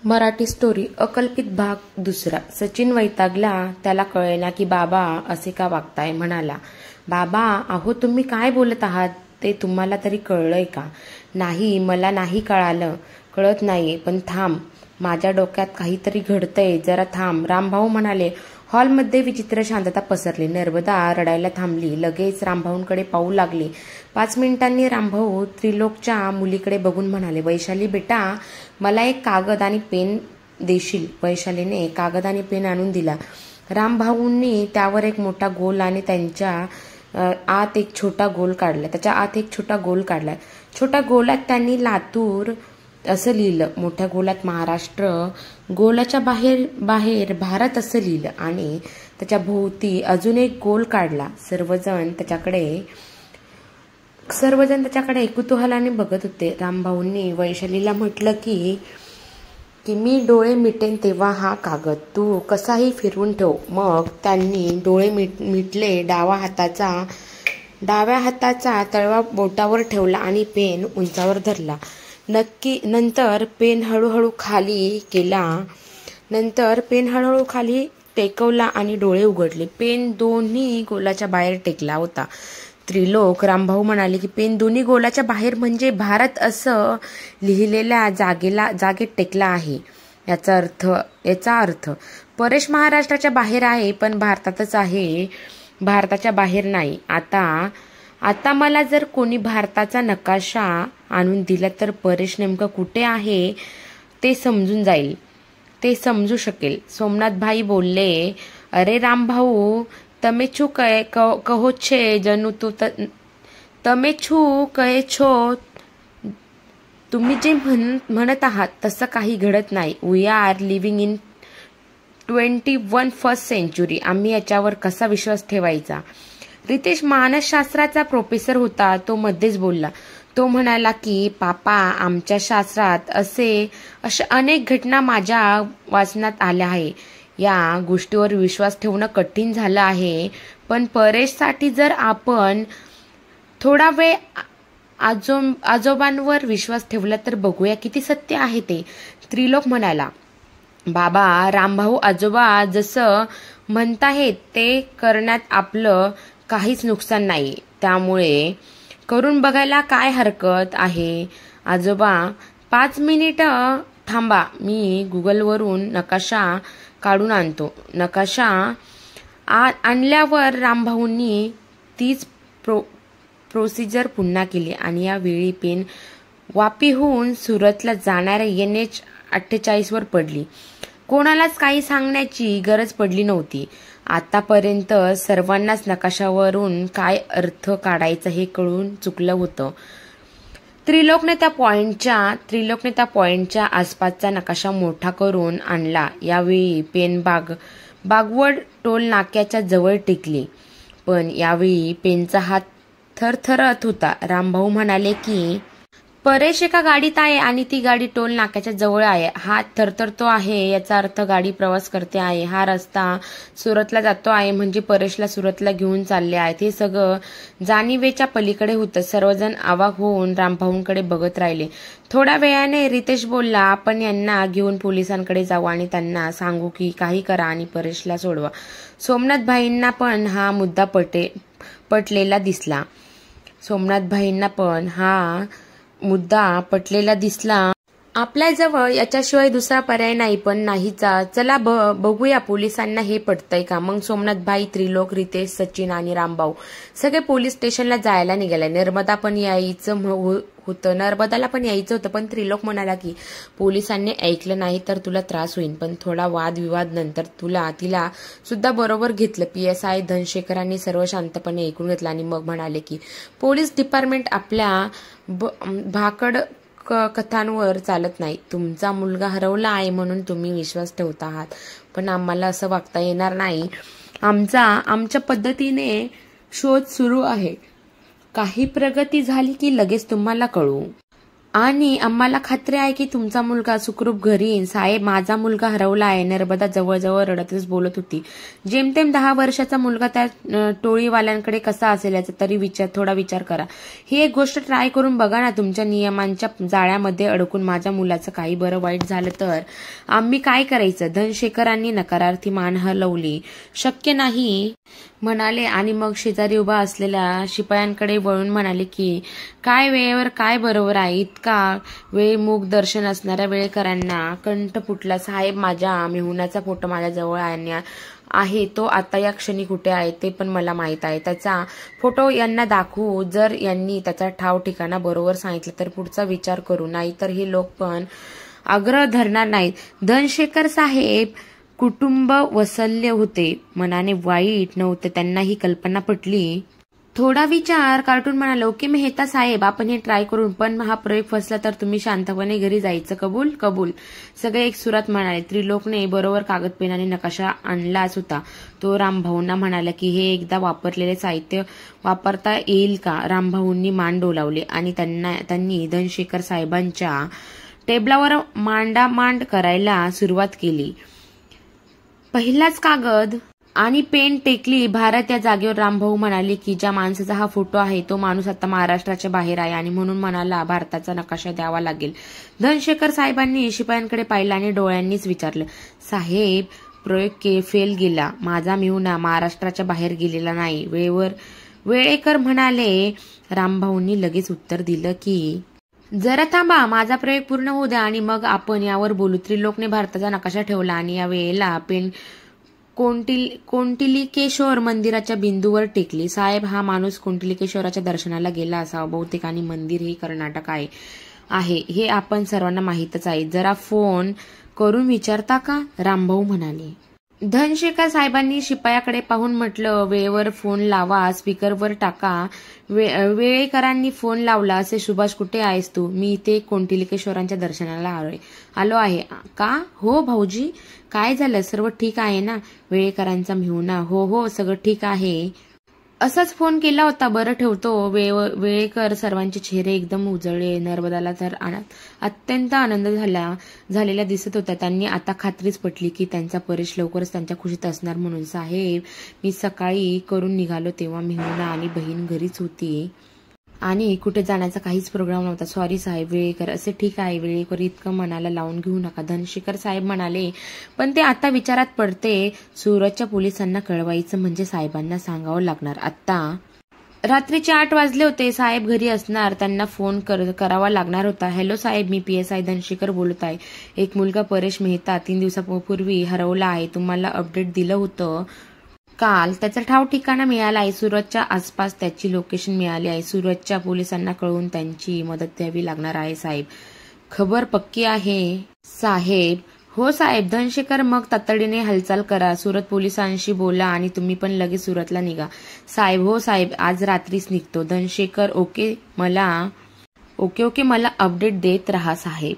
Marathi story अकल्पित भाग दुसरा। सचिन वैतागला, त्याला कळेना की बाबा असे का वागताय। म्हणाला, बाबा अहो तुम्ही काय बोलत आहात ते तुम्हाला तरी कळलंय का? नाही, मला नाही कळत नाहीये, पण थांब, माझ्या डोक्यात काहीतरी घडतंय, जरा थांब। रामभाऊ म्हणाले। हॉलमध्ये विचित्र शांतता पसरली। नर्मदा रडायला थांबली, लगेच रामभाऊंकडे पाहू लागली। 5 मिनिटांनी रामभाऊ त्रिलोकच्या मुलीकडे बघून म्हणाले, वैशाली बेटा, मला एक कागद आणि पेन देशील? वैशालीने कागद आणि पेन आणून दिला। रामभाऊंनी त्यावर एक मोठा गोल आणि त्याच्या आत एक छोटा गोल काढला। छोट्या गोलात त्यांनी लातूर असं लिहिलं, मोठ्या गोलात महाराष्ट्र, गोलाच्या बाहेर भारत असं लिहिलं आणि त्याच्या भोवती अजून एक गोल काढला। सर्वजण त्याच्याकडे कुतूहलाने बघत होते। रामभाऊंनी वैशालीला म्हटलं की मी डोळे मिटेन तेव्हा हा कागद तू कसाही फिरवून ठेव। मग त्यांनी डोळे मिटले, डाव्या हाताचा तळवा बोटावर ठेवला आणि पेन उंचावर धरला। नंतर पेन हळूहळू खाली टेकवला आणि डोळे उघडले। पेन दोन्ही गोलाच्या बाहेर टेकला होता। त्रिलोक, रामभाऊ म्हणाले की पेन दोन्ही गोलाच्या बाहेर म्हणजे भारत असं लिहिलेल्या जागेत टेकला आहे। याचा अर्थ परेश महाराष्ट्राच्या बाहेर आहे, पण भारतातच आहे, भारताच्या बाहेर नाही। आता मला जर कोणी भारताचा नकाशा आणून दिला तर परेश नेमकं कुठे आहे ते समजू शकेल। सोमनाथ भाई बोलले, अरे रामभाऊ, તમે શું કહો છે जणू तू તમે શું કહે છો? तुम्ही जे म्हणत आहात तसं काही घडत नाही। We are living in 21st century. आम्ही याच्यावर कसा विश्वास ठेवायचा? रितेश मानसशास्त्राचा प्रोफेसर होता, तो मध्येच बोलला। तो म्हणाला की पापा, आमच्या शास्त्रात अशा अनेक घटना माझ्या वाचनात आल्या आहे। या गोष्टीवर विश्वास ठेवणं कठीण झालं आहे, पण परेशसाठी जर आपण थोडा वेळ आजोबांवर विश्वास ठेवला तर बघूया किती सत्य आहे ते। त्रिलोक म्हणाला, बाबा, रामभाऊ आजोबा जसं म्हणताहेत ते करण्यात आपलं काहीच नुकसान नाही, त्यामुळे करून बघायला काय हरकत आहे? आजोबा 5 मिनिटं थांबा, मी गुगलवरून नकाशा काढून आणतो। नकाशा आणल्यावर रामभाऊंनी तीच प्रोसिजर पुन्हा केली आणि यावेळी पेन वापीहून सुरतला जाणाऱ्या NH48 वर पडली। कोणालाच काही सांगण्याची गरज पडली नव्हती। आतापर्यंत सर्वांनाच नकाशावरून काय अर्थ काढायचा हे कळून चुकलं होतं। त्रिलोकने त्या पॉइंटच्या आसपासचा नकाशा मोठा करून आणला। यावेळी पेन बागवड टोल नाक्याच्या जवळ टेकली, पण यावेळी पेनचा हात थरथरत होता। रामभाऊ म्हणाले की परेश एका गाडीत आहे आणि ती गाडी टोल नाक्याच्या जवळ आहे। हात थरथरतो आहे याचा अर्थ गाडी प्रवास करते आहे। हा रस्ता सुरतला जातो आहे, म्हणजे परेशला सुरतला घेऊन चालले आहेत। हे सगळं जाणीवेच्या पलीकडे होतं। सर्वजण अवाक होऊन रामभाऊंकडे बघत राहिले। थोड्या वेळाने रितेश बोलला, आपण यांना घेऊन पोलिसांकडे जाऊ आणि त्यांना सांगू की काही करा आणि परेशला सोडवा। सोमनाथ भाईंना पण हा मुद्दा पटलेला दिसला। आपल्याजवळ याच्याशिवाय दुसरा पर्याय नाही, पण नाहीचा। चला बघूया पोलिसांना हे पटतंय का? मग सोमनाथ भाई, त्रिलोक, रितेश, सचिन आणि रामभाऊ सगळे पोलीस स्टेशनला जायला निघाले। नर्मदाला पण यायचं होतं, पण त्रिलोक म्हणाला की पोलिसांनी ऐकलं नाही तर तुला त्रास होईल। पण थोडा वादविवाद नंतर तिला सुद्धा बरोबर घेतलं। PSI धनशेखरांनी सर्व शांतपणे ऐकून घेतलं आणि मग म्हणाले की पोलीस डिपार्टमेंट आपल्या भाकड कथांवर चालत नाही। तुमचा मुलगा हरवला आहे म्हणून तुम्ही विश्वास ठेवता आहात, पण आम्हाला असं वागता येणार नाही। आमच्या पद्धतीने शोध सुरू आहे। काही प्रगती झाली की लगेच तुम्हाला कळवू। आणि आम्हाला खात्री आहे की तुमचा मुलगा सुखरूप घरी येईल. साहेब, माझा मुलगा हरवला आहे, नर्मदा जवळजवळ रडतच बोलत होती. जेमतेम 10 वर्षाचा मुलगा त्या टोळीवाल्यांकडे कसा असेल याचा तरी थोडा विचार करा. ही एक गोष्ट ट्राय करून बघा ना. तुमच्या नियमांच्या जाळ्यामध्ये अडकून माझ्या मुलाचं काही बरं वाईट झालं तर आम्ही काय करायचं? धनशेखरांनी नकारार्थी मान हलवली. शक्य नाही म्हणाले आणि मग शेजारी उभा असलेल्या शिपायांकडे वळून म्हणाले की काय वेळेवर काय बरोबर आहे. इतका वेळ मूक दर्शन असणाऱ्या वेळेकरांना कंठ फुटला. साहेब, माझ्या मेहुण्याचा फोटो माझ्याजवळ आहे. तो आता या क्षणी कुठे आहे ते पण मला माहित आहे. त्याचा फोटो यांना दाखवू. जर यांनी त्याचा ठाव ठिकाणा बरोबर सांगितलं तर पुढचा विचार करू, नाहीतर हे लोक पण आग्रह धरणार नाहीत. धनशेखर साहेब कुटुंब वत्सल्य होते, मनाने वाईट नव्हते. त्यांना ही कल्पना पटली. थोडा विचार कार्टून म्हणाला, ओके मेहता साहेब, आपण हे ट्राय करून, पण हा प्रयोग फसला तर तुम्ही शांतपणे घरी जायचं. कबूल? कबूल, सगळे एक सुरात म्हणाले. त्रिलोकने बरोबर कागद पेन आणि नकाशा आणलाच होता. तो रामभाऊंना म्हणाला की हे एकदा वापरलेले साहित्य वापरता येईल का? रामभाऊंनी मान डोलावले आणि त्यांनी धनशेखर साहेबांच्या टेबलावर मांडामांड करायला सुरुवात केली. पहिलाच कागद आणि पेन टेकली. भारत या जागेवर. रामभाऊ म्हणाले की ज्या माणसाचा हा फोटो आहे तो माणूस आता महाराष्ट्राच्या बाहेर आहे आणि म्हणून मनाला भारताचा नकाशा द्यावा लागेल. धनशेखर साहेबांनी शिपायांकडे पाहिलं आणि डोळ्यांनीच विचारलं, साहेब, प्रयोग फेल गेला. माझा मेहुणा महाराष्ट्राच्या बाहेर गेलेला नाही. वेळेकर म्हणाले. रामभाऊंनी लगेच उत्तर दिलं की जरा थांबा, माझा प्रयोग पूर्ण होऊ द्या आणि मग आपण यावर बोलू. त्रिलोकने भारताचा नकाशा ठेवला आणि या वेळेला पेन कोंटिलिकेश्वर मंदिराच्या बिंदूवर टेकली. साहेब, हा माणूस कोंटिलिकेश्वराच्या दर्शनाला गेला असावा बहुतेक आणि मंदिर हे कर्नाटक आहे हे आपण सर्वांना माहीतच आहे. जरा फोन करून विचारता का? रामभाऊ म्हणाले. धनशेखर साहेबांनी शिपायाकडे पाहून म्हटलं, वेळेवर फोन लावा, स्पीकरवर टाका. वेळेकरांनी फोन लावला. असे, सुभाष, कुठे आहेस तू? मी इथे कोंटिलिकेश्वरांच्या दर्शनाला आलो आहे. का? हो भाऊजी, काय झालं? सर्व ठीक आहे ना? वेळेकरांचा मेहुणा. हो, सगळं ठीक आहे. असाच फोन केला होता. बरं, ठेवतो. वेळेकर सर्वांचे चेहरे एकदम उजळले. नर्मदाला तर अत्यंत आनंद झालेला दिसत होता. त्यांनी आता खात्रीच पटली की त्यांचा परेश लवकरच त्यांच्या खुशीत असणार म्हणून. साहेब, मी सकाळी करून निघालो तेव्हा मेहुणा आणि बहीण घरीच होती आणि कुठे जाण्याचा काहीच प्रोग्राम नव्हता. सॉरी साहेब. वेळेकर. असे, ठीक आहे. वेळेकर, इतकं मनाला लावून घेऊ नका. धनशेखर साहेब म्हणाले. पण ते आता विचारात पडते. सुरतच्या पोलिसांना कळवायचं म्हणजे साहेबांना सांगावं लागणार. आता रात्रीचे 8 वाजले होते. साहेब घरी असणार. त्यांना फोन करावा लागणार होता. हॅलो साहेब, मी PSI धनशेखर बोलत आहे. एक मुलगा परेश मेहता 3 दिवसापूर्वी हरवला आहे. तुम्हाला अपडेट दिलं होतं काल. त्याचा ठाव ठिकाणा मिळाला आहे. सुरतच्या आसपास त्याची लोकेशन मिळाली आहे. सुरतच्या पोलिसांना कळवून त्यांची मदत द्यावी लागणार आहे. साहेब, खबर पक्की आहे? साहेब, हो साहेब. धनशेखर, मग तातडीने हालचाल करा. सुरत पोलिसांशी बोला आणि तुम्ही पण लगेच सुरतला निघा. साहेब, हो साहेब, आज रात्रीच निघतो. धनशेखर, ओके, मला अपडेट देत रहा साहेब.